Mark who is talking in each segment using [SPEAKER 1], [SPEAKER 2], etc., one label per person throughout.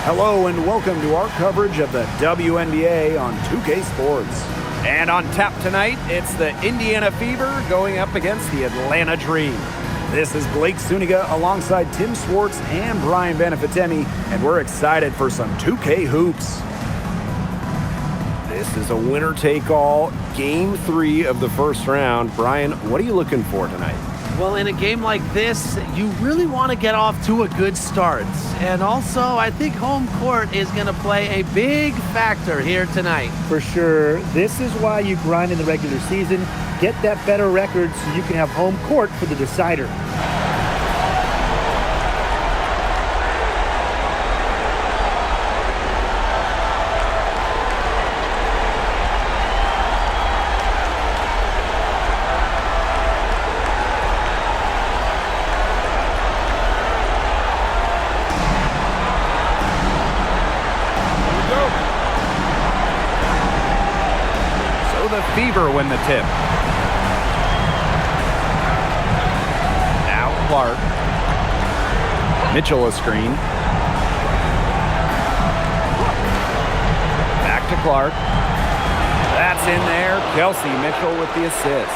[SPEAKER 1] Hello and welcome to our coverage of the WNBA on 2K Sports. And on tap tonight, it's the Indiana Fever going up against the Atlanta Dream. This is Blake Suniga alongside Tim Swartz and Brian Benefitemi, and we're excited for some 2K hoops. This is a winner-take-all, Game 3 of the first round. Brian, what are you looking for tonight?
[SPEAKER 2] Well, in a game like this, you really want to get off to a good start. And also, I think home court is going to play a big factor here tonight.
[SPEAKER 3] For sure. This is why you grind in the regular season. Get that better record so you can have home court for the decider.
[SPEAKER 1] Fever win the tip. Now Clark. Mitchell a screen. Back to Clark. That's in there. Kelsey Mitchell with the assist.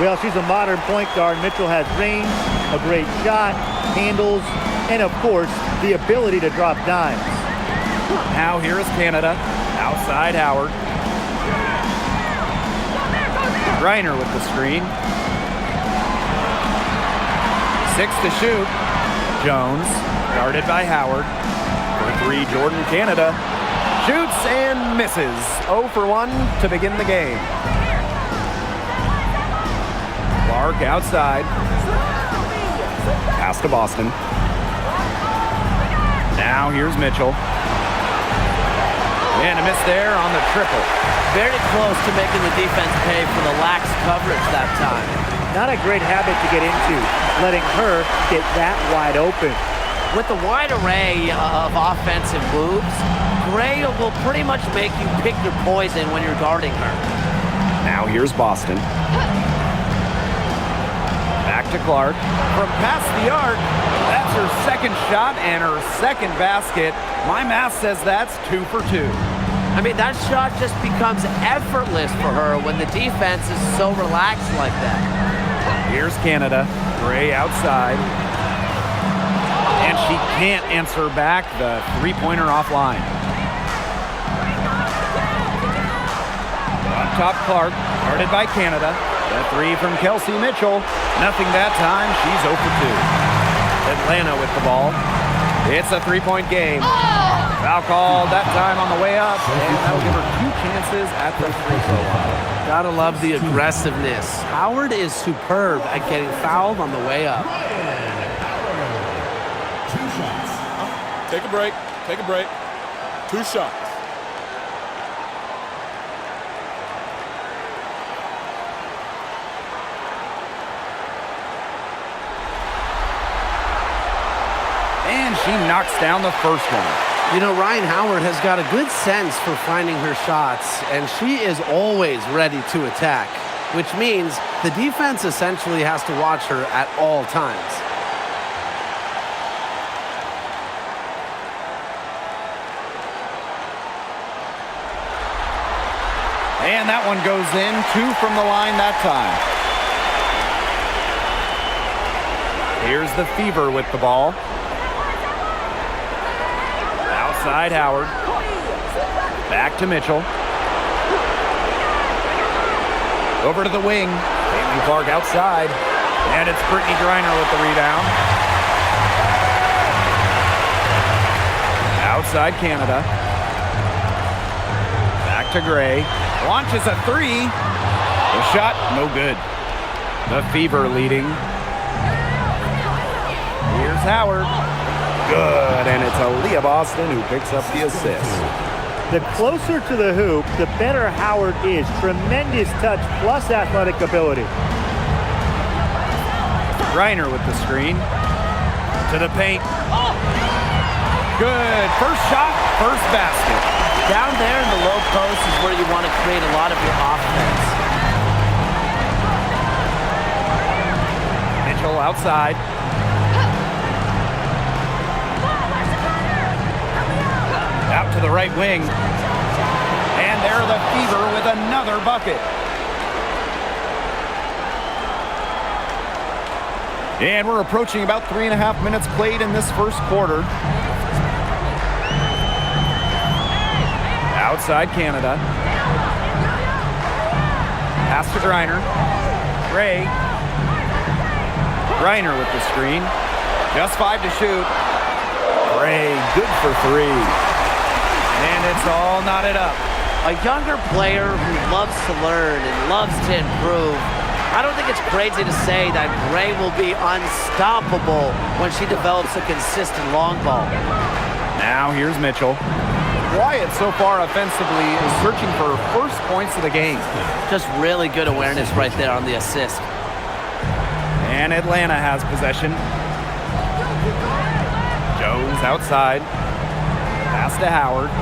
[SPEAKER 3] Well, she's a modern point guard. Mitchell has range, a great shot, handles, and of course, the ability to drop dimes.
[SPEAKER 1] Now here is Canada. Outside Howard. Reiner with the screen. 6 to shoot. Jones, guarded by Howard. For 3, Jordan Canada. Shoots and misses. 0 for 1 to begin the game. Clark outside. Pass to Boston. Now here's Mitchell. And a miss there on the triple.
[SPEAKER 2] Very close to making the defense pay for the lax coverage that time.
[SPEAKER 3] Not a great habit to get into, letting her get that wide open.
[SPEAKER 2] With the wide array of offensive moves, Gray will pretty much make you pick your poison when you're guarding her.
[SPEAKER 1] Now here's Boston. Back to Clark. From past the arc, that's her second shot and her second basket. My math says that's 2 for 2.
[SPEAKER 2] I mean, that shot just becomes effortless for her when the defense is so relaxed like that.
[SPEAKER 1] Here's Canada. Gray outside. And she can't answer back the three-pointer offline. Up top, Clark, guarded by Canada. The 3 from Kelsey Mitchell. Nothing that time. She's 0 for 2. Atlanta with the ball. It's a three-point game. Foul called that time on the way up, and that'll give her 2 chances at the free throw line.
[SPEAKER 2] Gotta love the aggressiveness. Howard is superb at getting fouled on the way up.
[SPEAKER 4] 2 shots. Take a break. Take a break. 2 shots.
[SPEAKER 1] And she knocks down the first one.
[SPEAKER 2] You know, Ryan Howard has got a good sense for finding her shots, and she is always ready to attack, which means the defense essentially has to watch her at all times.
[SPEAKER 1] And that one goes in. 2 from the line that time. Here's the Fever with the ball. Outside Howard. Back to Mitchell. Over to the wing. Caitlin-Clark outside. And it's Brittany Griner with the rebound. Outside Canada. Back to Gray. Launches a 3. The shot, no good. The Fever leading. Here's Howard. Good, and it's Aaliyah Boston who picks up the assist.
[SPEAKER 3] The closer to the hoop, the better Howard is. Tremendous touch plus athletic ability.
[SPEAKER 1] Reiner with the screen. To the paint. Good. First shot, first basket.
[SPEAKER 2] Down there in the low post is where you want to create a lot of your offense.
[SPEAKER 1] Mitchell outside. the right wing. And there the Fever with another bucket. And we're approaching about 3.5 minutes played in this first quarter. Outside Canada. Pass to Griner. Gray. Griner with the screen. Just 5 to shoot. Gray, good for 3. And it's all knotted up.
[SPEAKER 2] A younger player who loves to learn and loves to improve. I don't think it's crazy to say that Gray will be unstoppable when she develops a consistent long ball.
[SPEAKER 1] Now here's Mitchell. Wyatt so far offensively is searching for first points of the game.
[SPEAKER 2] Just really good awareness right there on the assist.
[SPEAKER 1] And Atlanta has possession. Jones outside. Pass to Howard.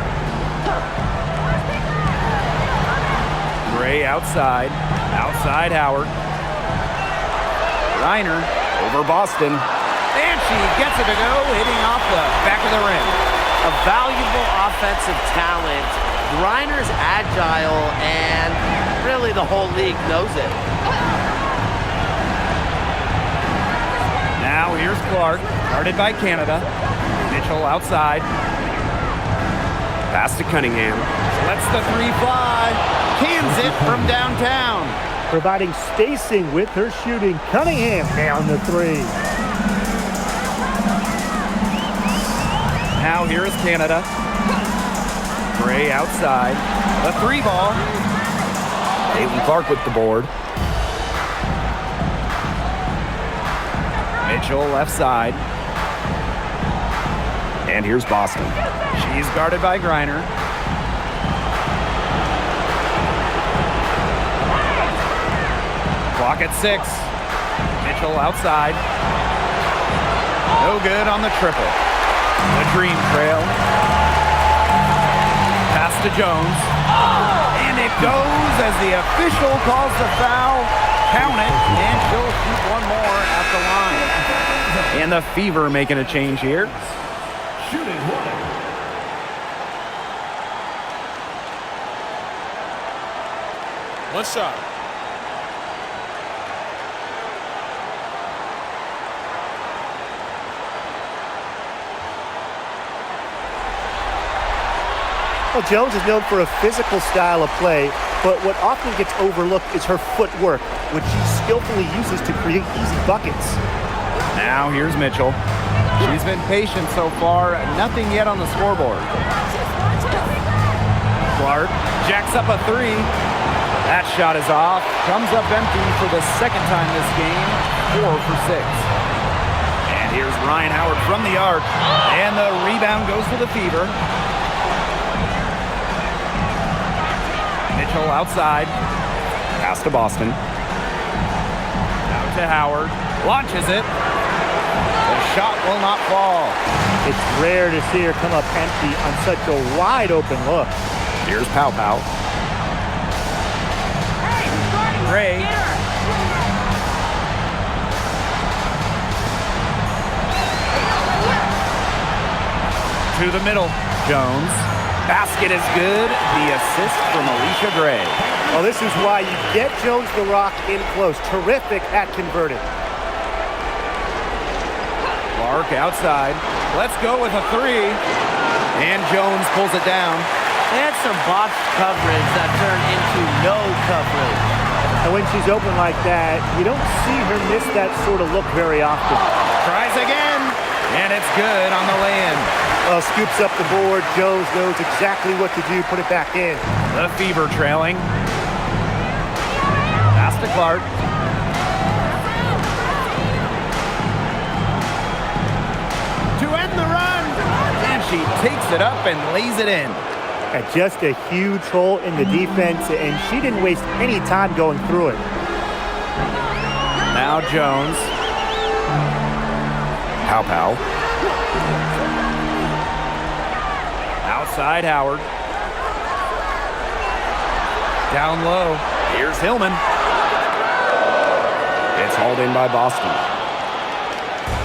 [SPEAKER 1] Gray outside. Outside Howard. Reiner over Boston. And she gets it to go, hitting off the back of the rim.
[SPEAKER 2] A valuable offensive talent. Reiner's agile, and really the whole league knows it.
[SPEAKER 1] Now here's Clark, guarded by Canada. Mitchell outside. Pass to Cunningham. Lets the 3 fly. Cans it from downtown.
[SPEAKER 3] Providing spacing with her shooting. Cunningham down the 3.
[SPEAKER 1] Now here is Canada. Gray outside. The 3 ball. Caitlin-Clark with the board. Mitchell left side. And here's Boston. She's guarded by Griner. Clock at 6. Mitchell outside. No good on the triple. The Dream Trail. Pass to Jones. And it goes as the official calls the foul. Count it, and she'll shoot one more at the line. And the Fever making a change here.
[SPEAKER 5] Shooting one.
[SPEAKER 4] One shot.
[SPEAKER 3] Well, Jones is known for a physical style of play, but what often gets overlooked is her footwork, which she skillfully uses to create easy buckets.
[SPEAKER 1] Now here's Mitchell. She's been patient so far, nothing yet on the scoreboard. Clark jacks up a 3. That shot is off. Comes up empty for the second time this game. 4 for 6. And here's Ryan Howard from the arc. And the rebound goes to the Fever. Mitchell outside. Pass to Boston. Out to Howard. Launches it. The shot will not fall.
[SPEAKER 3] It's rare to see her come up empty on such a wide open look.
[SPEAKER 1] Here's Pow Pow. Gray. To the middle. Jones. Basket is good. The assist from Alicia Gray.
[SPEAKER 3] Well, this is why you get Jones the Rock in close. Terrific at converting.
[SPEAKER 1] Clark outside. Let's go with a 3. And Jones pulls it down.
[SPEAKER 2] And some botched coverage that turned into no coverage.
[SPEAKER 3] And when she's open like that, you don't see her miss that sort of look very often.
[SPEAKER 1] Tries again. And it's good on the lay-in.
[SPEAKER 3] Well, scoops up the board. Jones knows exactly what to do. Put it back in.
[SPEAKER 1] The Fever trailing. Pass to Clark. To end the run. And she takes it up and lays it in.
[SPEAKER 3] And just a huge hole in the defense, and she didn't waste any time going through it.
[SPEAKER 1] Now Jones. Pow Pow. Outside Howard. Down low. Here's Hillman. It's hauled in by Boston.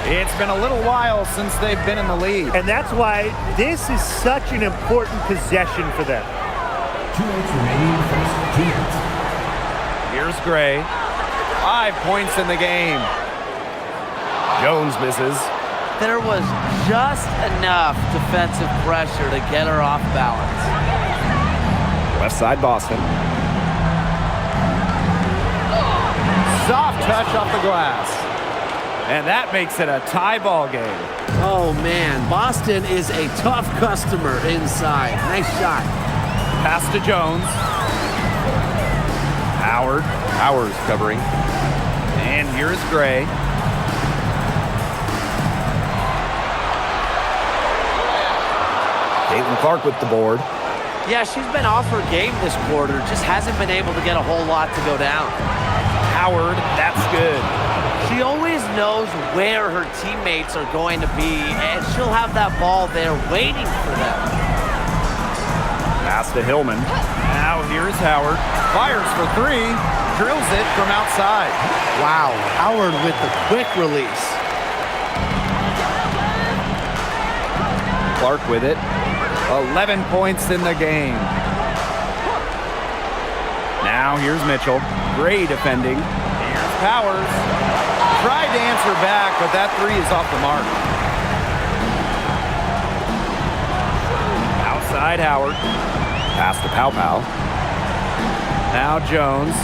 [SPEAKER 1] It's been a little while since they've been in the lead.
[SPEAKER 3] And that's why this is such an important possession for them.
[SPEAKER 5] 2 minutes remaining, first 2 minutes.
[SPEAKER 1] Here's Gray. 5 points in the game. Jones misses.
[SPEAKER 2] There was just enough defensive pressure to get her off balance.
[SPEAKER 1] Left side Boston. Soft touch off the glass. And that makes it a tie ball game.
[SPEAKER 2] Oh, man. Boston is a tough customer inside. Nice shot.
[SPEAKER 1] Pass to Jones. Howard. Howard's covering. And here's Gray. Clark with the board.
[SPEAKER 2] Yeah, she's been off her game this quarter. Just hasn't been able to get a whole lot to go down.
[SPEAKER 1] Howard, that's good.
[SPEAKER 2] She always knows where her teammates are going to be, and she'll have that ball there waiting for them.
[SPEAKER 1] Pass to Hillman. Now here's Howard. Fires for 3. Drills it from outside.
[SPEAKER 2] Wow, Howard with the quick release.
[SPEAKER 1] Clark with it. 11 points in the game. Now here's Mitchell. Gray defending. Here's Powers. Tried to answer back, but that 3 is off the mark. Outside Howard. Pass to Pow Pow. Now Jones.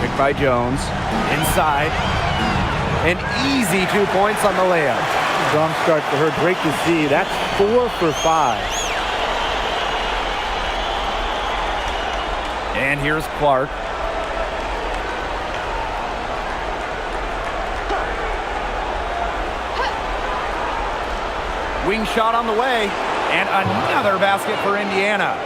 [SPEAKER 1] Pick by Jones. Inside. An easy 2 points on the layup.
[SPEAKER 3] Strong start for her. Great to see. That's 4 for 5.
[SPEAKER 1] And here's Clark. Wing shot on the way. And another basket for Indiana.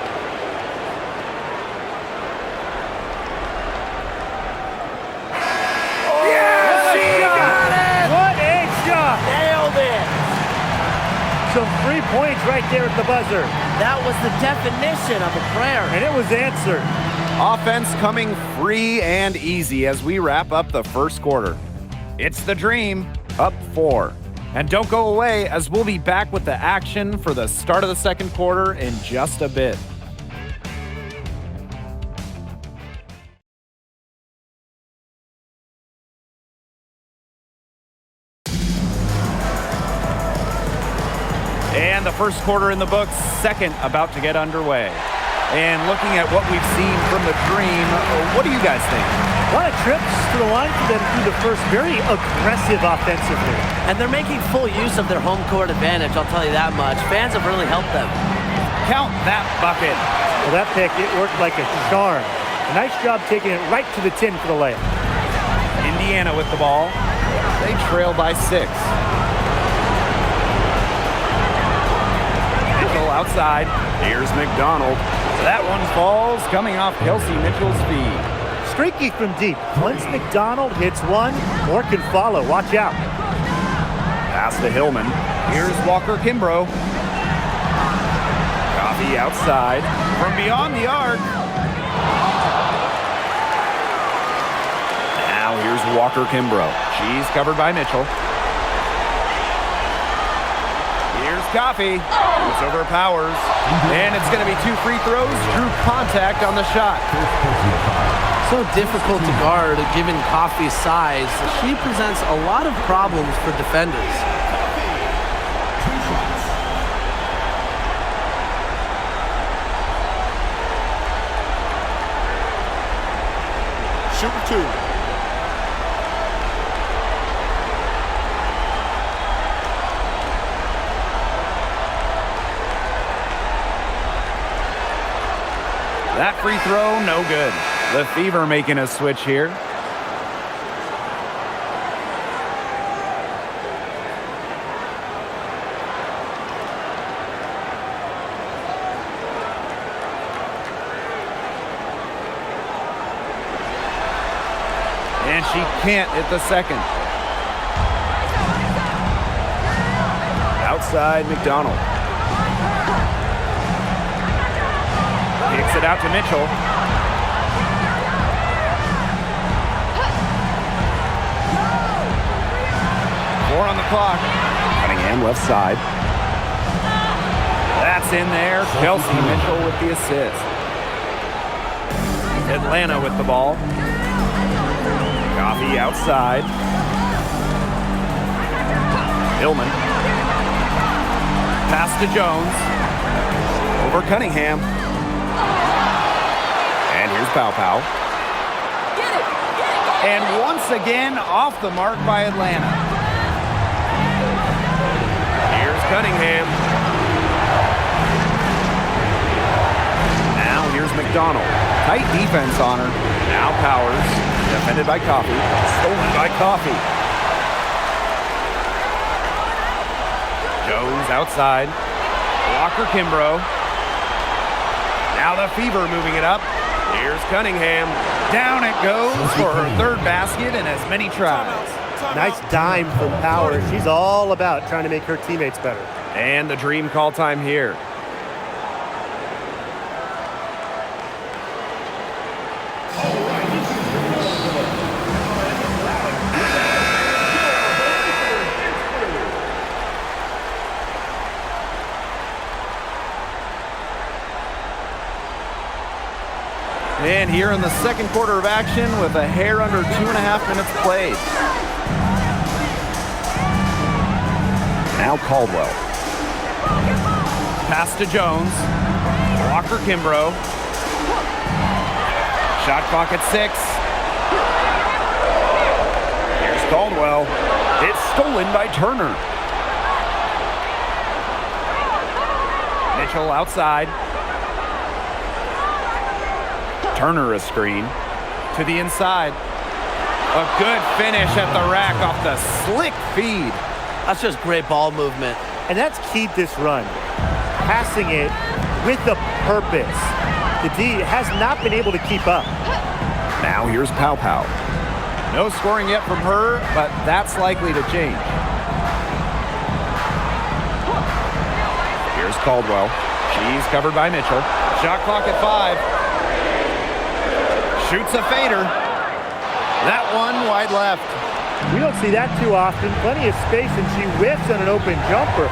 [SPEAKER 3] Some 3 points right there at the buzzer.
[SPEAKER 2] That was the definition of a prayer.
[SPEAKER 3] And it was answered.
[SPEAKER 1] Offense coming free and easy as we wrap up the first quarter. It's the Dream, up 4. And don't go away as we'll be back with the action for the start of the second quarter in just a bit. And the first quarter in the books, second about to get underway. And looking at what we've seen from the Dream, what do you guys think?
[SPEAKER 3] A lot of trips to the line for them through the first, very aggressive offensively.
[SPEAKER 2] And they're making full use of their home court advantage, I'll tell you that much. Fans have really helped them.
[SPEAKER 1] Count that bucket.
[SPEAKER 3] Well, that pick, it worked like a charm. A nice job taking it right to the tin for the layup.
[SPEAKER 1] Indiana with the ball. They trail by 6. Outside. Here's McDonald. That one falls, coming off Kelsey Mitchell's feed.
[SPEAKER 3] Streaky from deep. Once McDonald hits one, more can follow. Watch out.
[SPEAKER 1] Pass to Hillman. Here's Walker Kimbrough. Coffee outside. From beyond the arc. Now here's Walker Kimbrough. She's covered by Mitchell. Here's Coffee. It's over Powers. And it's going to be 2 free throws. Drew contact on the shot.
[SPEAKER 2] So difficult to guard given Coffee's size. She presents a lot of problems for defenders.
[SPEAKER 4] Shooting 2.
[SPEAKER 1] That free throw, no good. The Fever making a switch here. And she can't hit the second. Outside McDonald. Kicks it out to Mitchell. 4 on the clock. Cunningham left side. That's in there. Kelsey Mitchell with the assist. Atlanta with the ball. Coffee outside. Hillman. Pass to Jones. Over Cunningham. And here's Pow. And once again, off the mark by Atlanta. Here's Cunningham. Now here's McDonald. Tight defense on her. Now Powers. Defended by Coffee. Stolen by Coffee. Jones outside. Walker Kimbrough. Now the Fever moving it up. Here's Cunningham. Down it goes for her third basket and as many tries.
[SPEAKER 3] Nice dime from Powers. She's all about trying to make her teammates better.
[SPEAKER 1] And the dream call time here. And here in the second quarter of action with a hair under 2.5 minutes played. Now Caldwell. Pass to Jones. Walker Kimbrough. Shot clock at 6. Here's Caldwell. It's stolen by Turner. Mitchell outside. Turner a screen to the inside. A good finish at the rack off the slick feed.
[SPEAKER 2] That's just great ball movement.
[SPEAKER 3] And that's keyed this run. Passing it with a purpose. The D has not been able to keep up.
[SPEAKER 1] Now here's Pow. No scoring yet from her, but that's likely to change. Here's Caldwell. She's covered by Mitchell. Shot clock at 5. Shoots a fader. That one wide left.
[SPEAKER 3] We don't see that too often. Plenty of space, and she whiffs on an open jumper.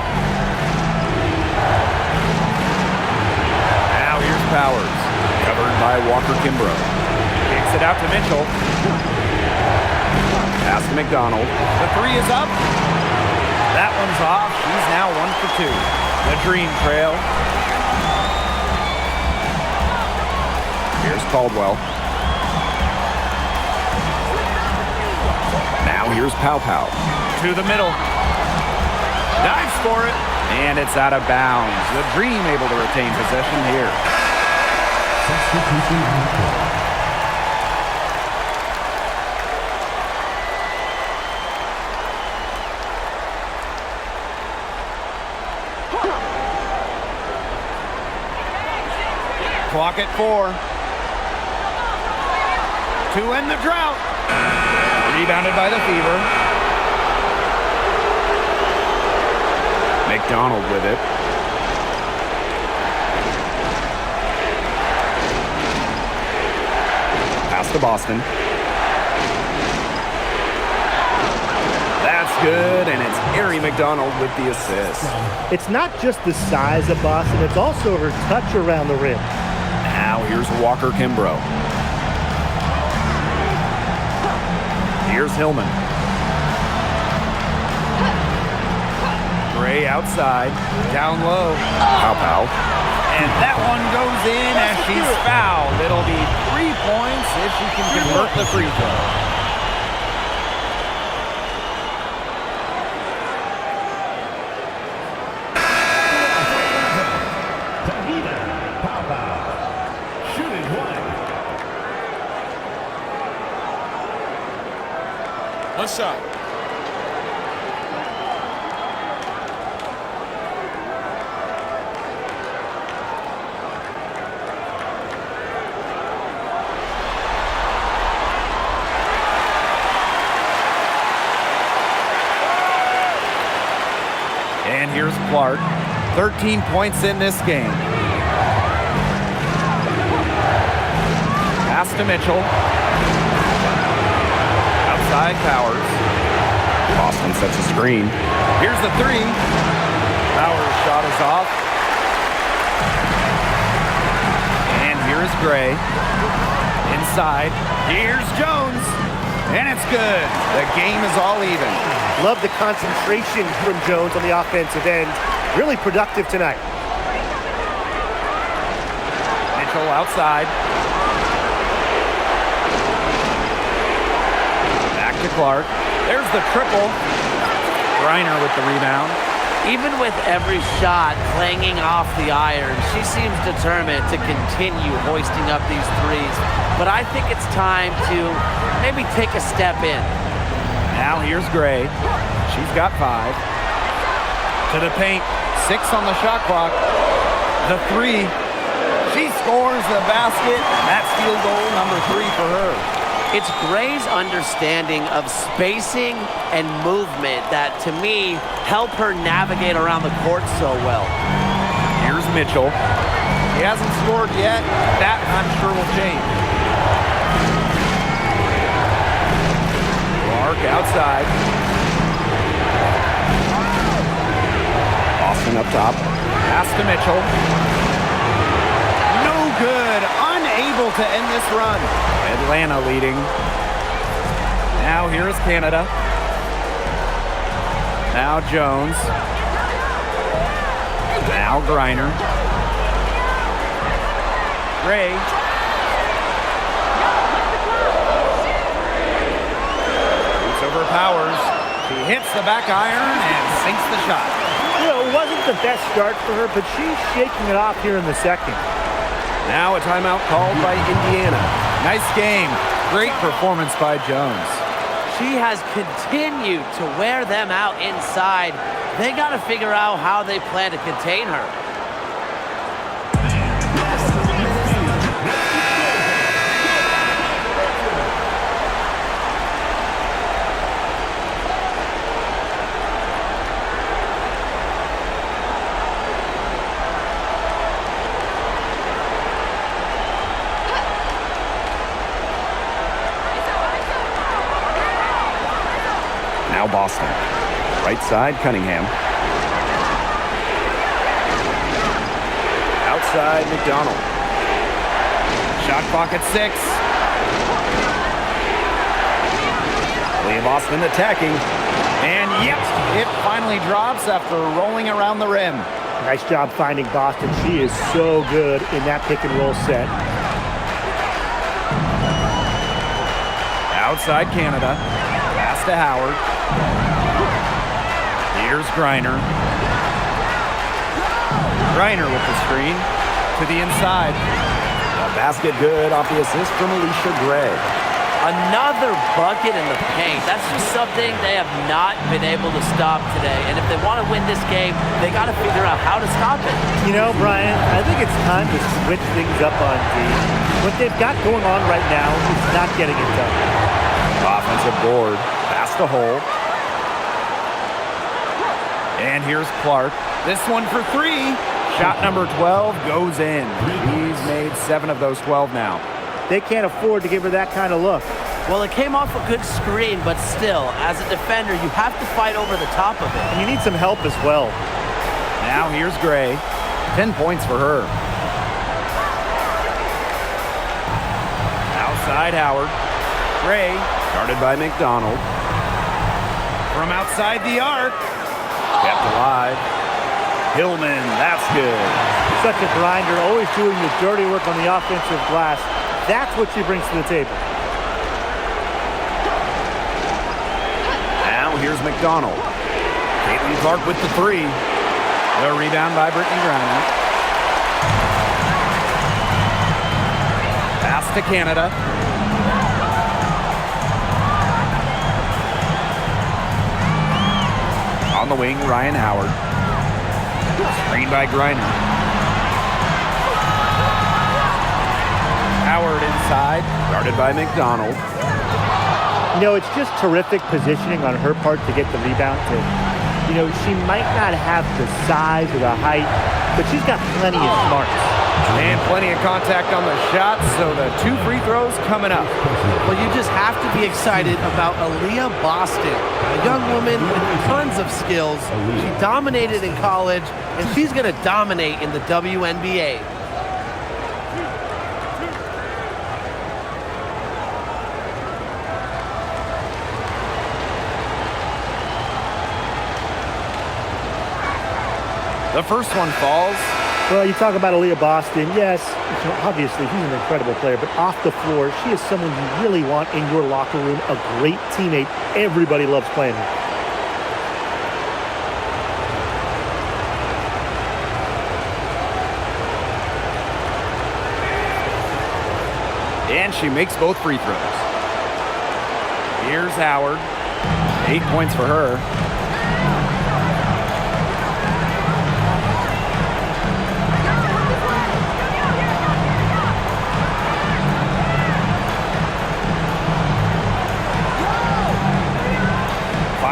[SPEAKER 1] Now here's Powers. Covered by Walker Kimbrough. Kicks it out to Mitchell. Pass to McDonald. The 3 is up. That one's off. She's now 1 for 2. The Dream trail. Here's Caldwell. Now here's Pow. To the middle. Dives for it. And it's out of bounds. The Dream able to retain possession here.
[SPEAKER 5] Substitution on the court.
[SPEAKER 1] Clock at 4. To end the drought. Rebounded by the Fever. McDonald with it. Pass to Boston. That's good, and it's Ari McDonald with the assist.
[SPEAKER 3] It's not just the size of Boston, it's also her touch around the rim.
[SPEAKER 1] Now here's Walker Kimbrough. Here's Hillman. Gray outside, down low. Pow. And that one goes in as she's fouled. It'll be 3 points if she can convert the free throw.
[SPEAKER 4] One shot.
[SPEAKER 1] And here's Clark. 13 points in this game. Pass to Mitchell. Outside Powers. Boston sets a screen. Here's the three. Bauer's shot is off. And here's Gray. Inside. Here's Jones. And it's good. The game is all even.
[SPEAKER 3] Love the concentration from Jones on the offensive end. Really productive tonight.
[SPEAKER 1] Mitchell outside. Back to Clark. There's the triple. Griner with the rebound.
[SPEAKER 2] Even with every shot clanging off the iron, she seems determined to continue hoisting up these threes. But I think it's time to maybe take a step in.
[SPEAKER 1] Now here's Gray. She's got 5. To the paint. 6 on the shot clock. The 3. She scores the basket. That's field goal number 3 for her.
[SPEAKER 2] It's Gray's understanding of spacing and movement that, to me, help her navigate around the court so well.
[SPEAKER 1] Here's Mitchell. He hasn't scored yet. That, I'm sure, will change. Clark outside. Boston up top. Pass to Mitchell. No good. Unable to end this run. Atlanta leading. Now here's Canada. Now Jones. Now Griner. Gray. It's over Powers. She hits the back iron and sinks the shot.
[SPEAKER 3] You know, it wasn't the best start for her, but she's shaking it off here in the second.
[SPEAKER 1] Now a timeout called by Indiana. Nice game. Great performance by Jones.
[SPEAKER 2] She has continued to wear them out inside. They got to figure out how they plan to contain her.
[SPEAKER 1] Now Boston. Right side, Cunningham. Outside, McDonald. Shot clock at 6. William Boston attacking. And yep, it finally drops after rolling around the rim.
[SPEAKER 3] Nice job finding Boston. She is so good in that pick and roll set.
[SPEAKER 1] Outside Canada. Pass to Howard. Here's Griner. Griner with the screen to the inside. A basket good off the assist from Alicia Gray.
[SPEAKER 2] Another bucket in the paint. That's just something they have not been able to stop today. And if they want to win this game, they got to figure out how to stop it.
[SPEAKER 3] You know, Brian, I think it's time to switch things up on D. What they've got going on right now is not getting it done.
[SPEAKER 1] Offensive board. Pass the hole. And here's Clark. This one for 3. Shot number 12 goes in. He's made 7 of those 12 now.
[SPEAKER 3] They can't afford to give her that kind of look.
[SPEAKER 2] Well, it came off a good screen, but still, as a defender, you have to fight over the top of it.
[SPEAKER 3] And you need some help as well.
[SPEAKER 1] Now here's Gray. 10 points for her. Outside Howard. Gray, guarded by McDonald. From outside the arc. Kept alive. Hillman, that's good.
[SPEAKER 3] Such a grinder, always doing the dirty work on the offensive glass. That's what she brings to the table.
[SPEAKER 1] Now here's McDonald. Clark with the 3. The rebound by Brittany Griner. Pass to Canada. On the wing, Ryan Howard. Screen by Griner. Howard inside, guarded by McDonald.
[SPEAKER 3] You know, it's just terrific positioning on her part to get the rebound. You know, she might not have the size or the height, but she's got plenty of smarts.
[SPEAKER 1] And plenty of contact on the shots, so the 2 free throws coming up.
[SPEAKER 2] Well, you just have to be excited about Aaliyah Boston, a young woman with tons of skills. She dominated in college, and she's going to dominate in the WNBA.
[SPEAKER 1] The first one falls.
[SPEAKER 3] Well, you talk about Aaliyah Boston. Yes, obviously he's an incredible player, but off the floor, she is someone you really want in your locker room, a great teammate. Everybody loves playing her.
[SPEAKER 1] And she makes both free throws. Here's Howard. 8 points for her.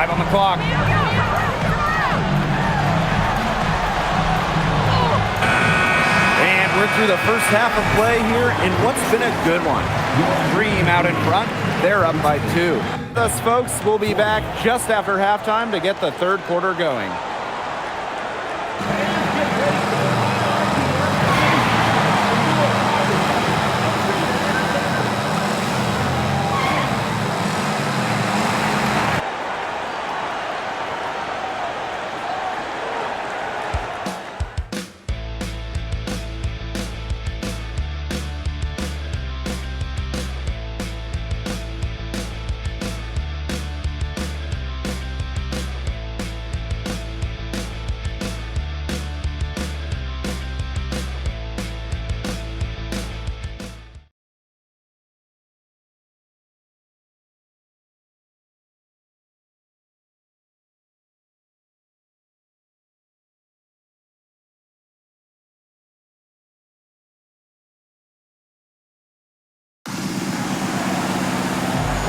[SPEAKER 1] On the clock. And we're through the first half of play here in what's been a good one. Dream out in front. They're up by 2. Thus, folks, we'll be back just after halftime to get the third quarter going.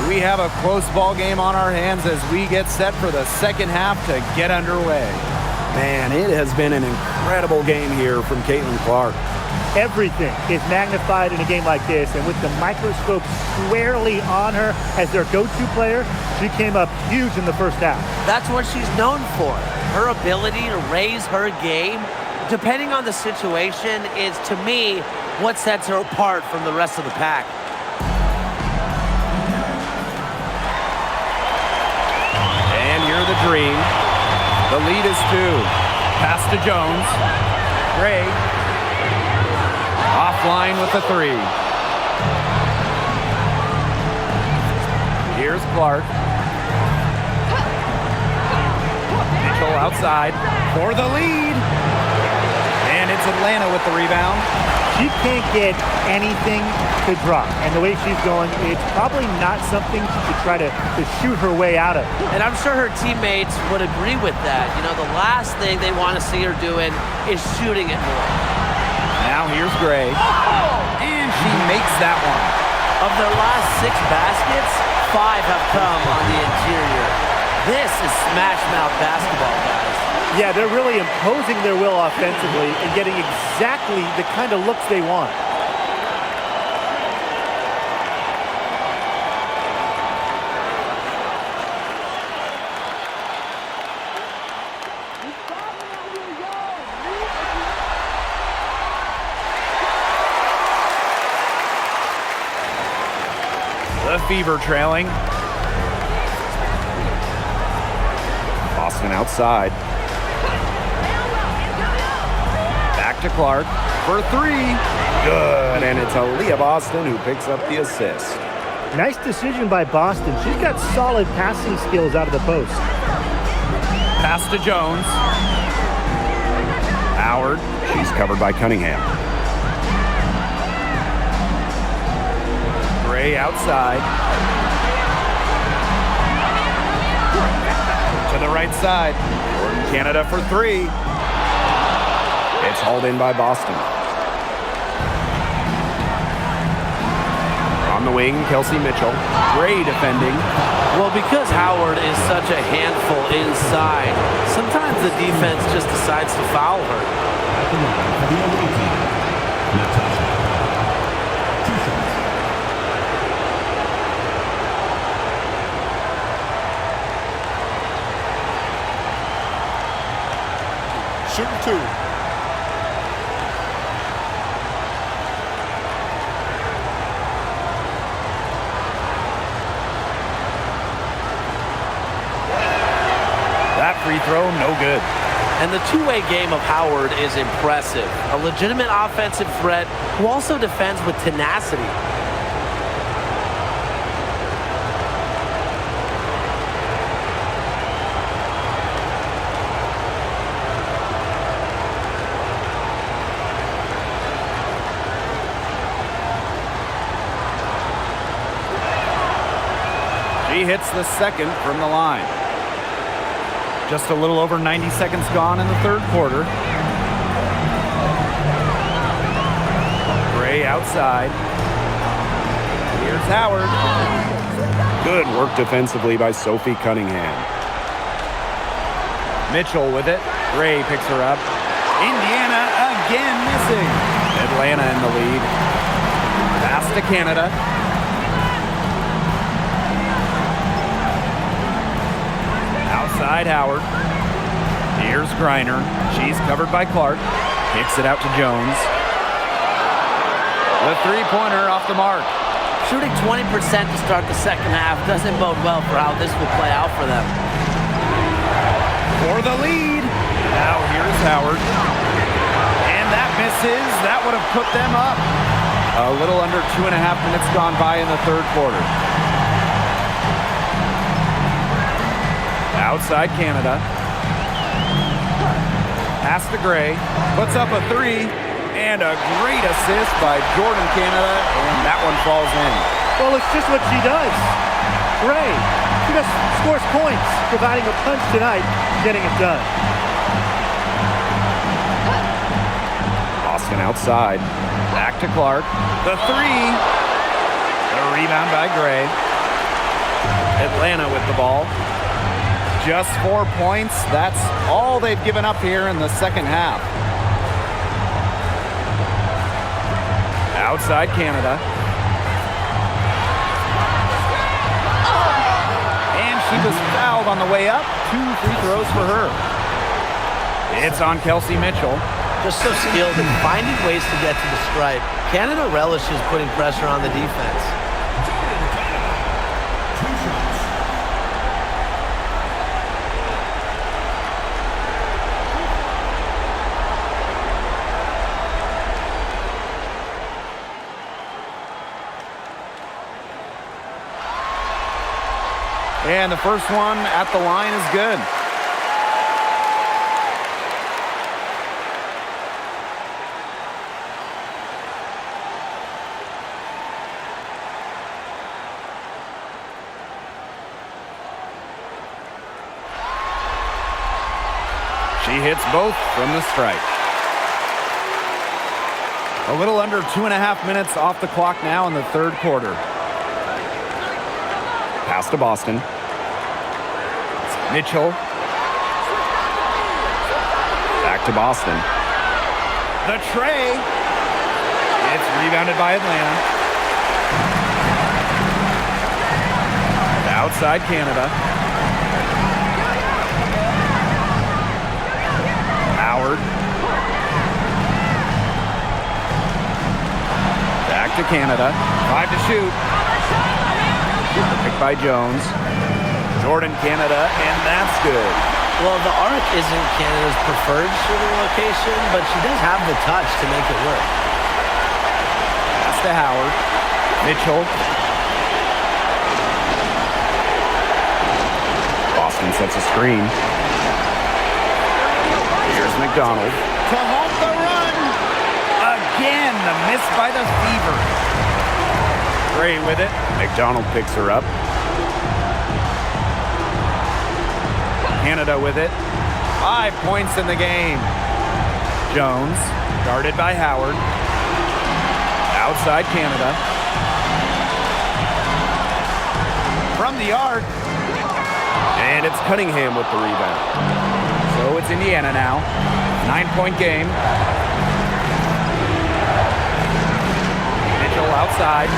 [SPEAKER 1] We have a close ball game on our hands as we get set for the second half to get underway. Man, it has been an incredible game here from CaitlinClark.
[SPEAKER 3] Everything is magnified in a game like this, and with the microscope squarely on her as their go-to player, she came up huge in the first half.
[SPEAKER 2] That's what she's known for. Her ability to raise her game, depending on the situation, is, to me, what sets her apart from the rest of the pack.
[SPEAKER 1] Here's the dream. The lead is 2. Pass to Jones. Gray. Offline with the 3. Here's Clark. Mitchell outside for the lead. And it's Atlanta with the rebound.
[SPEAKER 3] She can't get anything to drop. And the way she's going, it's probably not something she could try to shoot her way out of.
[SPEAKER 2] And I'm sure her teammates would agree with that. You know, the last thing they want to see her doing is shooting it more.
[SPEAKER 1] Now here's Gray. And she makes that one.
[SPEAKER 2] Of their last 6 baskets, 5 have come on the interior. This is smash mouth basketball, guys.
[SPEAKER 3] Yeah, they're really imposing their will offensively and getting exactly the kind of looks they want.
[SPEAKER 1] The Fever trailing. Boston outside. Back to Clark for 3. Good. And it's Aaliyah Boston who picks up the assist.
[SPEAKER 3] Nice decision by Boston. She's got solid passing skills out of the post.
[SPEAKER 1] Pass to Jones. Howard. She's covered by Cunningham. Gray outside. To the right side. Canada for 3. It's hauled in by Boston. On the wing, Kelsey Mitchell. Gray defending.
[SPEAKER 2] Well, because Howard is such a handful inside, sometimes the defense just decides to foul her.
[SPEAKER 1] throw, no good.
[SPEAKER 2] And the two-way game of Howard is impressive. A legitimate offensive threat who also defends with tenacity.
[SPEAKER 1] She hits the second from the line. Just a little over 90 seconds gone in the third quarter. Gray outside. Here's Howard. Good work defensively by Sophie Cunningham. Mitchell with it. Gray picks her up. Indiana again missing. Atlanta in the lead. Pass to Canada. Outside Howard. Here's Griner. She's covered by Clark. Kicks it out to Jones. The three-pointer off the mark.
[SPEAKER 2] Shooting 20% to start the second half doesn't bode well for how this will play out for them.
[SPEAKER 1] For the lead. Now here's Howard. And that misses. That would have put them up. A little under 2.5 minutes gone by in the third quarter. Outside Canada. Pass to Gray. Puts up a three. And a great assist by Jordan Canada. And that one falls in.
[SPEAKER 3] Well, it's just what she does. Gray, she just scores points, providing a punch tonight, getting it done.
[SPEAKER 1] Boston outside. Back to Clark. The three. The rebound by Gray. Atlanta with the ball. Just 4 points. That's all they've given up here in the second half. Outside Canada. And she was fouled on the way up. 2 free throws for her. It's on Kelsey Mitchell.
[SPEAKER 2] Just so skilled in finding ways to get to the stripe. Canada relishes putting pressure on the defense.
[SPEAKER 1] And the first one at the line is good. She hits both from the stripe. A little under 2.5 minutes off the clock now in the third quarter. Pass to Boston. Mitchell. Back to Boston. The tray. It's rebounded by Atlanta. Outside Canada. Howard. Back to Canada. 5 to shoot. Picked by Jones. Jordan Canada, and that's good.
[SPEAKER 2] Well, the arc isn't Canada's preferred shooting location, but she does have the touch to make it work.
[SPEAKER 1] Pass to Howard. Mitchell. Boston sets a screen. Here's McDonald. To halt the run. Again, the miss by the Fever. Gray with it. McDonald picks her up. Canada with it. 5 points in the game. Jones, guarded by Howard. Outside Canada. From the arc. And it's Cunningham with the rebound. So it's Indiana now. 9-point game. Mitchell outside.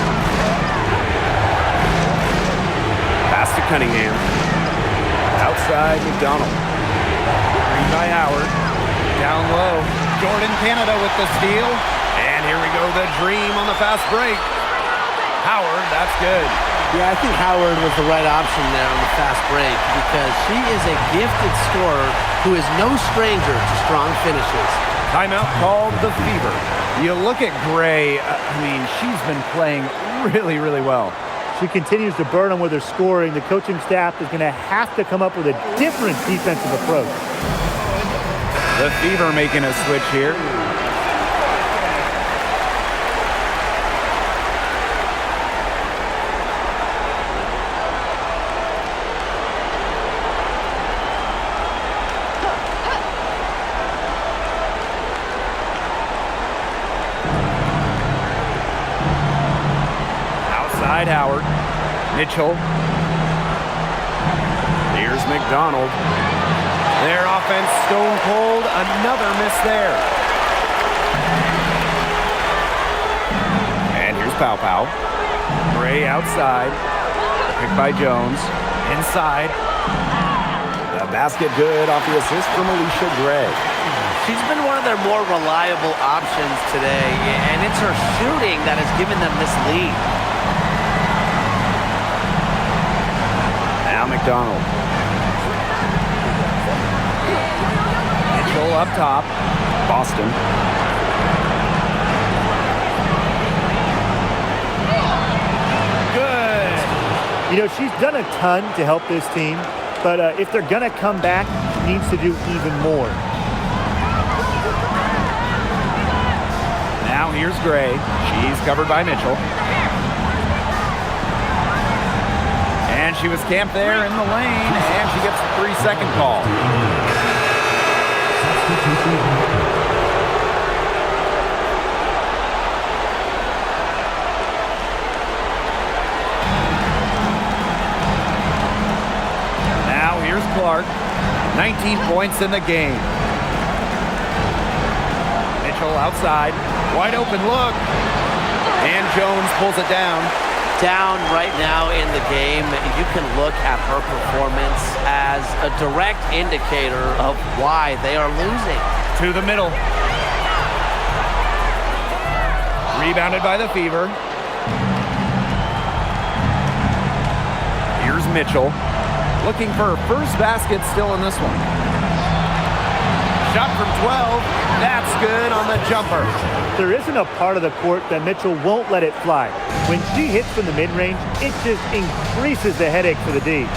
[SPEAKER 1] Pass to Cunningham. Outside McDonald. Screen by Howard. Down low. Jordan Canada with the steal. And here we go, the dream on the fast break. Howard, that's good.
[SPEAKER 2] Yeah, I think Howard was the right option there on the fast break because she is a gifted scorer who is no stranger to strong finishes.
[SPEAKER 1] Timeout called the Fever. You look at Gray, she's been playing really, really well.
[SPEAKER 3] She continues to burn them with her scoring. The coaching staff is going to have to come up with a different defensive approach.
[SPEAKER 1] The Fever making a switch here. Howard. Mitchell. Here's McDonald. Their offense stone cold. Another miss there. And here's Pow Pow. Gray outside. Picked by Jones. Inside. The basket good off the assist from Alicia Gray.
[SPEAKER 2] She's been one of their more reliable options today, and it's her shooting that has given them this lead.
[SPEAKER 1] Now McDonald. Mitchell up top. Boston. Good.
[SPEAKER 3] You know, she's done a ton to help this team, but if they're going to come back, she needs to do even more.
[SPEAKER 1] Now here's Gray. She's covered by Mitchell. And she was camped there in the lane, and she gets the 3-second call. Now here's Clark. 19 points in the game. Mitchell outside. Wide open look. And Jones pulls it down.
[SPEAKER 2] Down right now in the game, you can look at her performance as a direct indicator of why they are losing.
[SPEAKER 1] To the middle. Rebounded by the Fever. Here's Mitchell. Looking for her first basket still in this one. Shot from 12. That's good on the jumper.
[SPEAKER 3] There isn't a part of the court that Mitchell won't let it fly. When she hits from the mid-range, it just increases the headache for the D.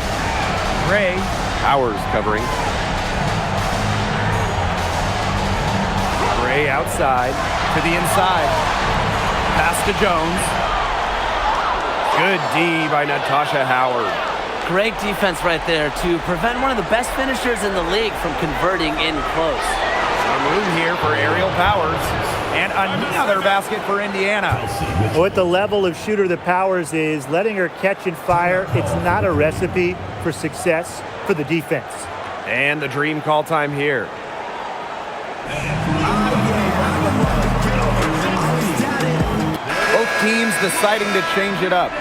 [SPEAKER 1] Gray. Powers covering. Gray outside to the inside. Pass to Jones. Good D by Natasha Howard.
[SPEAKER 2] Great defense right there to prevent one of the best finishers in the league from converting in close.
[SPEAKER 1] Some room here for Aerial Powers. And another basket for Indiana.
[SPEAKER 3] Well, at the level of shooter that Powers is, letting her catch and fire, it's not a recipe for success for the defense.
[SPEAKER 1] And the dream call time here. Both teams deciding to change it up.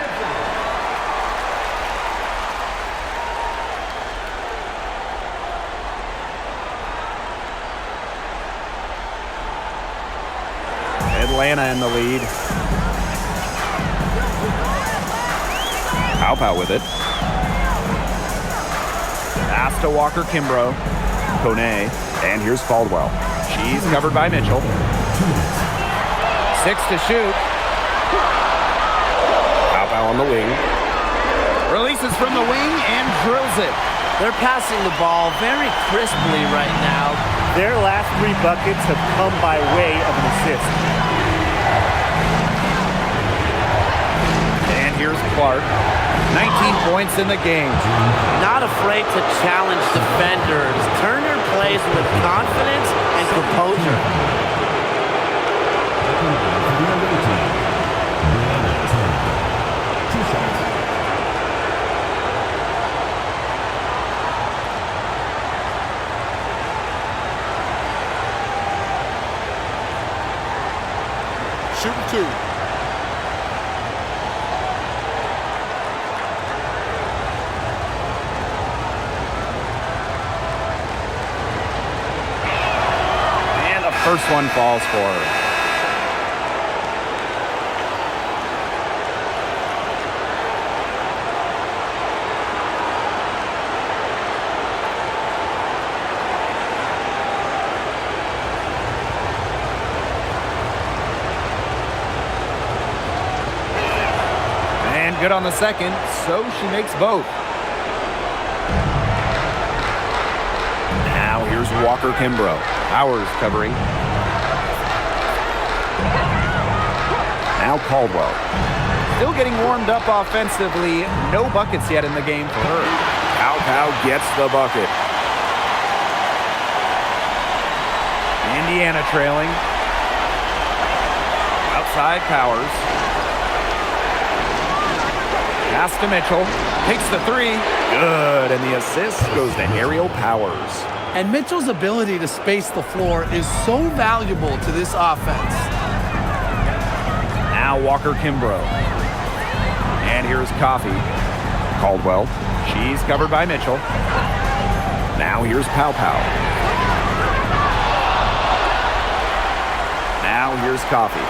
[SPEAKER 1] Atlanta in the lead. Pow with it. Pass to Walker Kimbrough. Kone. And here's Caldwell. She's covered by Mitchell. 6 to shoot. Pow on the wing. Releases from the wing and drills it.
[SPEAKER 2] They're passing the ball very crisply right now.
[SPEAKER 3] Their last 3 buckets have come by way of an assist.
[SPEAKER 1] Here's Clark. 19 points in the game.
[SPEAKER 2] Not afraid to challenge defenders. Turn your plays with confidence and composure.
[SPEAKER 4] Shooting 2.
[SPEAKER 1] First one falls for her. good on the second, so she makes both. Now here's Walker Kimbrough. Powers covering. Now Caldwell. Still getting warmed up offensively. No buckets yet in the game for her. Cow gets the bucket. Indiana trailing. Outside Powers. Pass to Mitchell. Takes the three. Good. And the assist goes to Aerial Powers.
[SPEAKER 2] And Mitchell's ability to space the floor is so valuable to this offense.
[SPEAKER 1] Now Walker Kimbrough. And here's Coffey. Caldwell. She's covered by Mitchell. Now here's Pow. Now here's Coffey.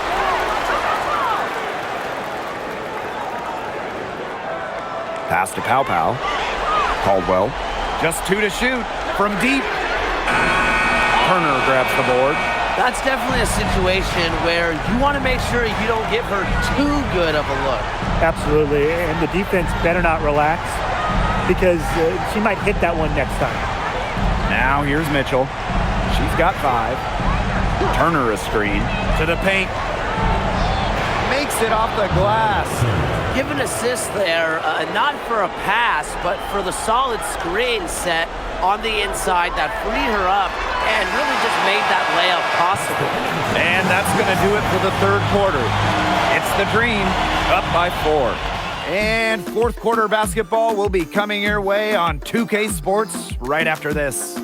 [SPEAKER 1] Pass to Pow. Caldwell. Just 2 to shoot from deep. Turner grabs the board.
[SPEAKER 2] That's definitely a situation where you want to make sure you don't give her too good of a look.
[SPEAKER 3] Absolutely, and the defense better not relax because she might hit that one next time.
[SPEAKER 1] Now here's Mitchell. She's got 5. Turner a screen to the paint. Makes it off the glass.
[SPEAKER 2] Give an assist there, not for a pass, but for the solid screen set on the inside that freed her up and really just made that layup possible.
[SPEAKER 1] And that's going to do it for the third quarter. It's the Dream up by 4. And fourth quarter basketball will be coming your way on 2K Sports right after this.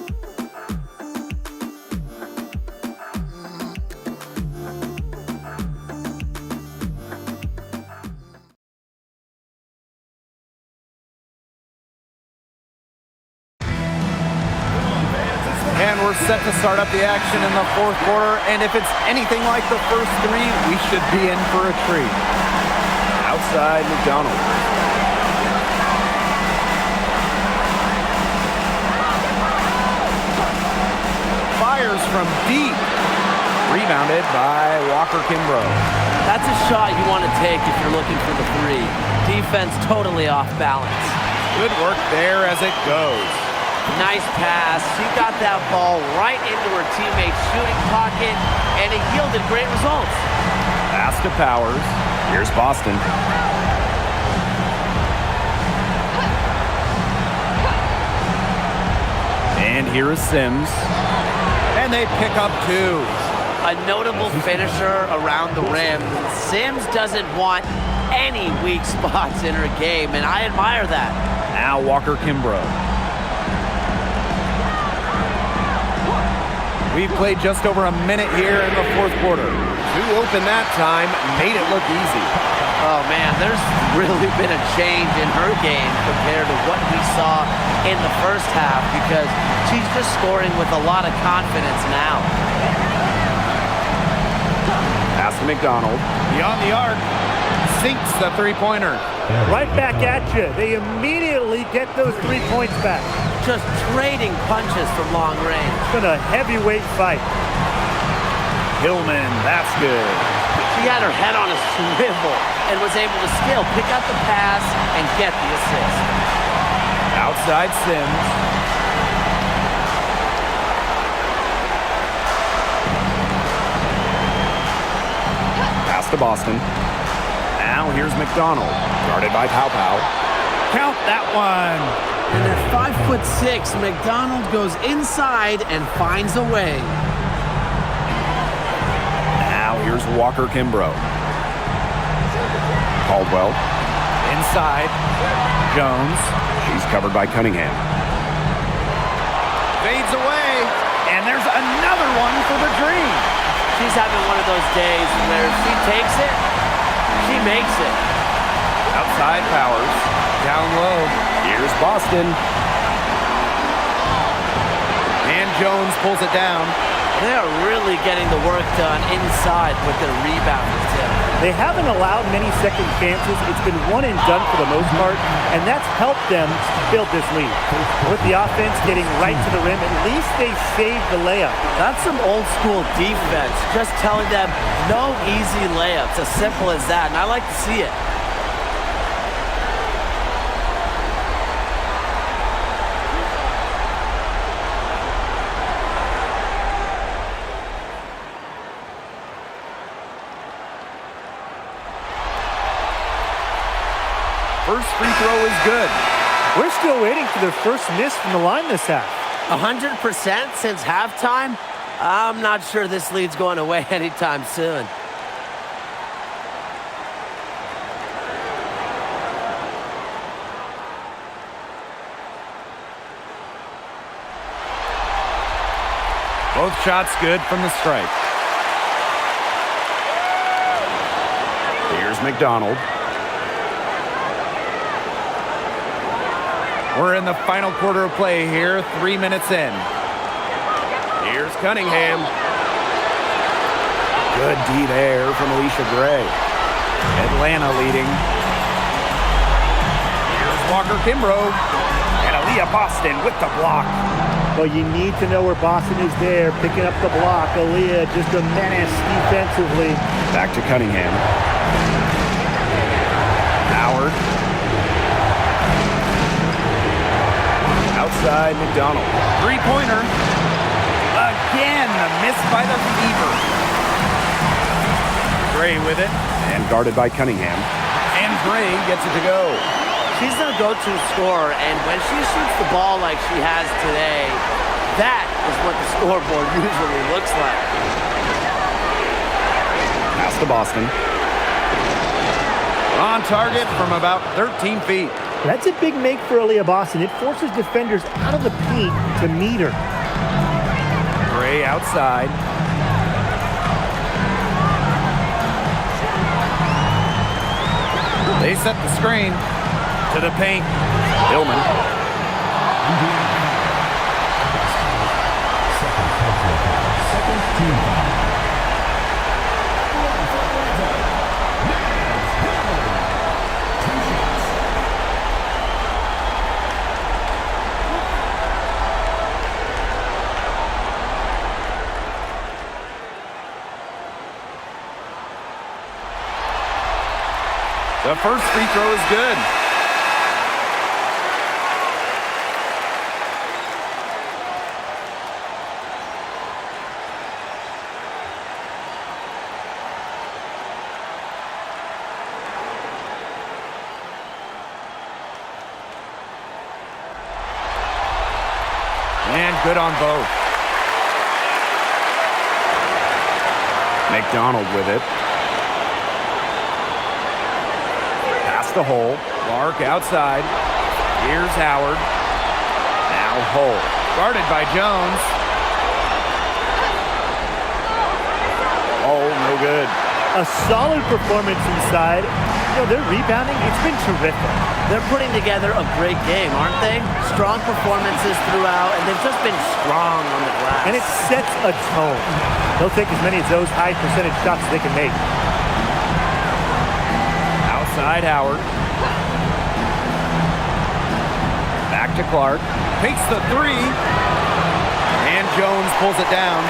[SPEAKER 1] And we're set to start up the action in the fourth quarter. And if it's anything like the first 3, we should be in for a treat. Outside McDonald. Fires from deep. Rebounded by Walker Kimbrough.
[SPEAKER 2] That's a shot you want to take if you're looking for the 3. Defense totally off balance.
[SPEAKER 1] Good work there as it goes.
[SPEAKER 2] Nice pass. She got that ball right into her teammate's shooting pocket, and it yielded great results.
[SPEAKER 1] Pass to Powers. Here's Boston. And here is Sims. And they pick up 2.
[SPEAKER 2] A notable finisher around the rim. Sims doesn't want any weak spots in her game, and I admire that.
[SPEAKER 1] Now Walker Kimbrough. We've played just over a minute here in the fourth quarter. 2 open that time, made it look easy.
[SPEAKER 2] Oh man, there's really been a change in her game compared to what we saw in the first half because she's just scoring with a lot of confidence now.
[SPEAKER 1] Pass to McDonald. Beyond the arc. Sinks the three-pointer.
[SPEAKER 3] Right back at you. They immediately get those 3 points back.
[SPEAKER 2] Just trading punches from long range.
[SPEAKER 3] It's been a heavyweight fight.
[SPEAKER 1] Hillman, that's good.
[SPEAKER 2] She had her head on a swivel and was able to still pick up the pass and get the assist.
[SPEAKER 1] Outside Sims. Pass to Boston. Now here's McDonald. Guarded by Pow. Count that one.
[SPEAKER 2] And at 5'6", McDonald goes inside and finds a way.
[SPEAKER 1] Now here's Walker Kimbrough. Caldwell. Inside. Jones. She's covered by Cunningham. Fades away. And there's another one for the Dream.
[SPEAKER 2] She's having one of those days where if she takes it, she makes it.
[SPEAKER 1] Outside Powers. Down low. Here's Boston. And Jones pulls it down.
[SPEAKER 2] They are really getting the work done inside with their rebounding tip.
[SPEAKER 3] They haven't allowed many second chances. It's been one and done for the most part, and that's helped them build this lead. With the offense getting right to the rim, at least they saved the layup.
[SPEAKER 2] That's some old school defense, just telling them no easy layups, as simple as that, and I like to see it.
[SPEAKER 1] first free throw is good.
[SPEAKER 3] We're still waiting for their first miss from the line this half.
[SPEAKER 2] 100% since halftime? I'm not sure this lead's going away anytime soon.
[SPEAKER 1] Both shots good from the stripe. Here's McDonald. We're in the final quarter of play here, 3 minutes in. Here's Cunningham. Good D there from Alicia Gray. Atlanta leading. Here's Walker Kimbrough. And Aaliyah Boston with the block.
[SPEAKER 3] Well, you need to know where Boston is there, picking up the block. Aaliyah just a menace defensively.
[SPEAKER 1] Back to Cunningham. Howard. Outside McDonald. Three-pointer. Again, the miss by the Fever. Gray with it. And guarded by Cunningham. And Gray gets it to go.
[SPEAKER 2] She's their go-to scorer, and when she shoots the ball like she has today, that is what the scoreboard usually looks like.
[SPEAKER 1] Pass to Boston. On target from about 13 feet.
[SPEAKER 3] That's a big make for Aaliyah Boston. It forces defenders out of the paint to meet her.
[SPEAKER 1] Gray outside. They set the screen. To the paint. Hillman.
[SPEAKER 5] Second team.
[SPEAKER 1] The first free throw is good. And good on both. McDonald with it. Pass to Hole. Clark outside. Here's Howard. Now Hole. Guarded by Jones. Oh, no good.
[SPEAKER 3] A solid performance inside. You know, their rebounding, it's been terrific.
[SPEAKER 2] They're putting together a great game, aren't they? Strong performances throughout, and they've just been strong on the glass.
[SPEAKER 3] And it sets a tone. They'll take as many of those high percentage shots as they can make.
[SPEAKER 1] Outside Howard. Back to Clark. Takes the three. And Jones pulls it down.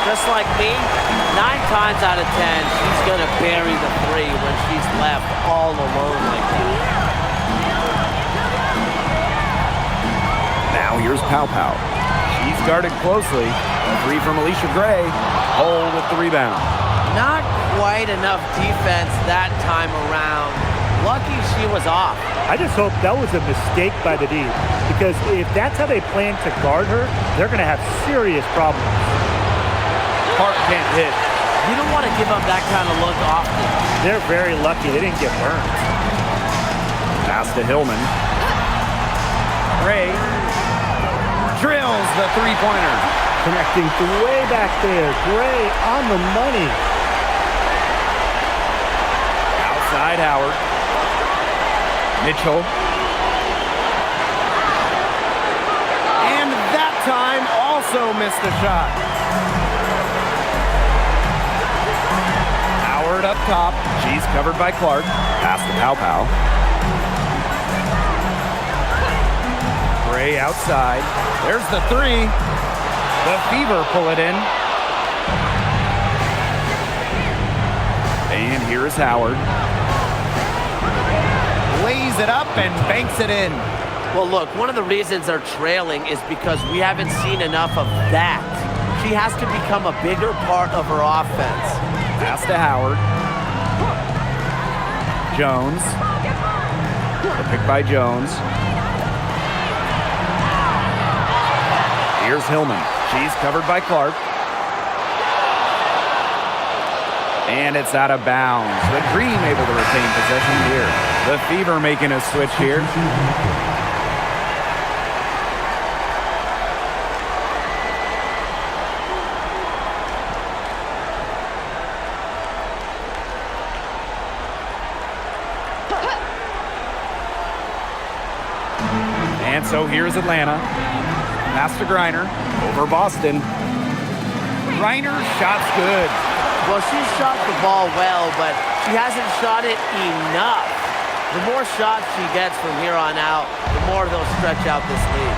[SPEAKER 2] Just like me, 9 times out of 10, she's going to bury the three when she's left all alone like that.
[SPEAKER 1] Now here's Pow Pow. She's guarded closely. A three from Alicia Gray. Hole with the rebound.
[SPEAKER 2] Not quite enough defense that time around. Lucky she was off.
[SPEAKER 3] I just hope that was a mistake by the D, because if that's how they plan to guard her, they're going to have serious problems.
[SPEAKER 1] Park can't hit.
[SPEAKER 2] You don't want to give up that kind of look often.
[SPEAKER 3] They're very lucky they didn't get burned.
[SPEAKER 1] Pass to Hillman. Gray drills the three-pointer.
[SPEAKER 3] Connecting to way back there. Gray on the money.
[SPEAKER 1] Outside Howard. Mitchell. And that time also missed a shot. Howard up top. She's covered by Clark. Pass to Pow Pow. Gray outside. There's the three. The Fever pull it in. And here is Howard. Lays it up and banks it in.
[SPEAKER 2] Well, look, one of the reasons they're trailing is because we haven't seen enough of that. She has to become a bigger part of her offense.
[SPEAKER 1] Pass to Howard. Jones. The pick by Jones. Here's Hillman. She's covered by Clark. And it's out of bounds. The Dream able to retain possession here. The Fever making a switch here. And so here's Atlanta. Pass to Griner. Over Boston. Griner, shot's good.
[SPEAKER 2] Well, she shot the ball well, but she hasn't shot it enough. The more shots she gets from here on out, the more they'll stretch out this lead.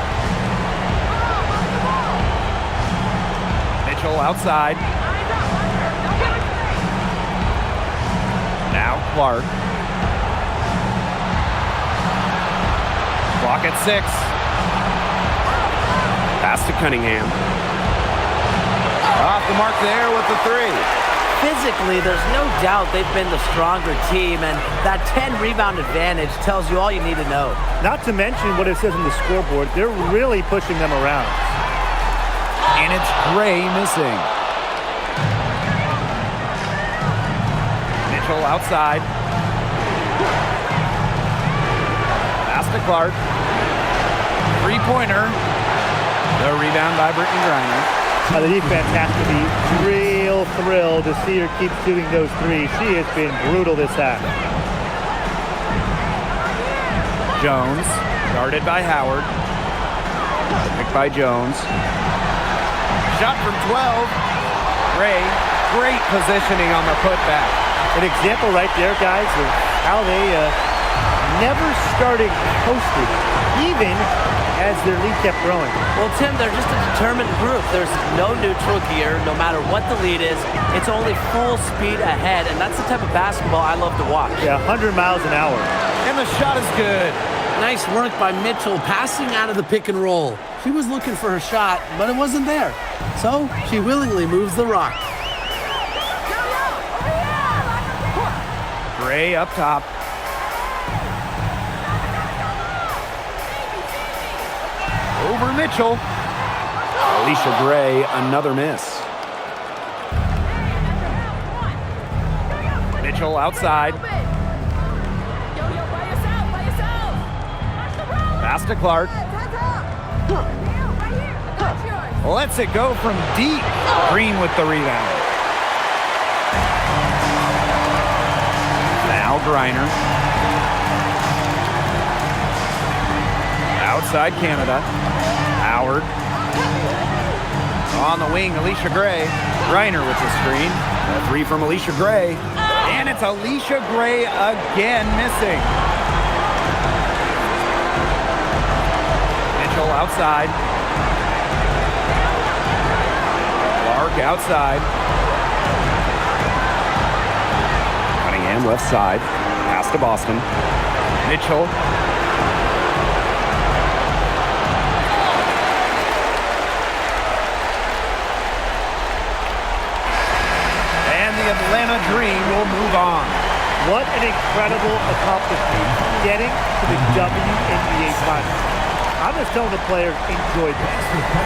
[SPEAKER 1] Mitchell outside. Now Clark. Clock at 6. Pass to Cunningham. Off the mark there with the 3.
[SPEAKER 2] Physically, there's no doubt they've been the stronger team, and that 10-rebound advantage tells you all you need to know.
[SPEAKER 3] Not to mention what it says on the scoreboard, they're really pushing them around.
[SPEAKER 1] And it's Gray missing. Mitchell outside. Pass to Clark. Three-pointer. The rebound by Brittany Griner.
[SPEAKER 3] The defense has to be real thrilled to see her keep shooting those threes. She has been brutal this half.
[SPEAKER 1] Jones, guarded by Howard. Picked by Jones. Shot from 12. Gray, great positioning on the putback.
[SPEAKER 3] An example right there, guys, of how they never started coasting, even as their lead kept growing.
[SPEAKER 2] Well, Tim, they're just a determined group. There's no neutral gear. No matter what the lead is, it's only full speed ahead, and that's the type of basketball I love to watch.
[SPEAKER 3] Yeah, 100 miles an hour.
[SPEAKER 1] And the shot is good.
[SPEAKER 2] Nice work by Mitchell passing out of the pick and roll. She was looking for her shot, but it wasn't there. So she willingly moves the rock.
[SPEAKER 1] Gray up top. Over Mitchell. Alicia Gray, another miss. Mitchell outside. Pass to Clark. Lets it go from deep. Green with the rebound. Now Griner. Outside Canada. Howard. On the wing, Alicia Gray. Griner with the screen. A 3 from Alicia Gray. And it's Alicia Gray again missing. Mitchell outside. Clark outside. Cunningham left side. Pass to Boston. Mitchell. Atlanta Dream will move on.
[SPEAKER 3] What an incredible accomplishment, getting to the WNBA Finals. I'm just telling the players, enjoy this.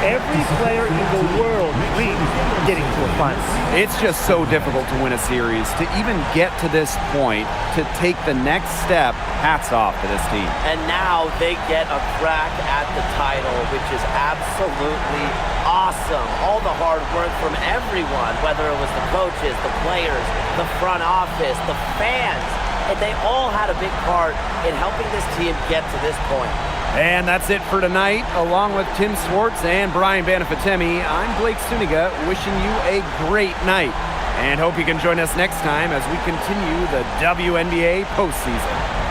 [SPEAKER 3] Every player in the world dreams of getting to a final.
[SPEAKER 1] It's just so difficult to win a series. To even get to this point, to take the next step, hats off to this team.
[SPEAKER 2] And now they get a crack at the title, which is absolutely awesome. All the hard work from everyone, whether it was the coaches, the players, the front office, the fans, and they all had a big part in helping this team get to this point.
[SPEAKER 1] And that's it for tonight. Along with Tim Swartz and Brian Banafitemi, I'm Blake Suniga, wishing you a great night. And hope you can join us next time as we continue the WNBA postseason.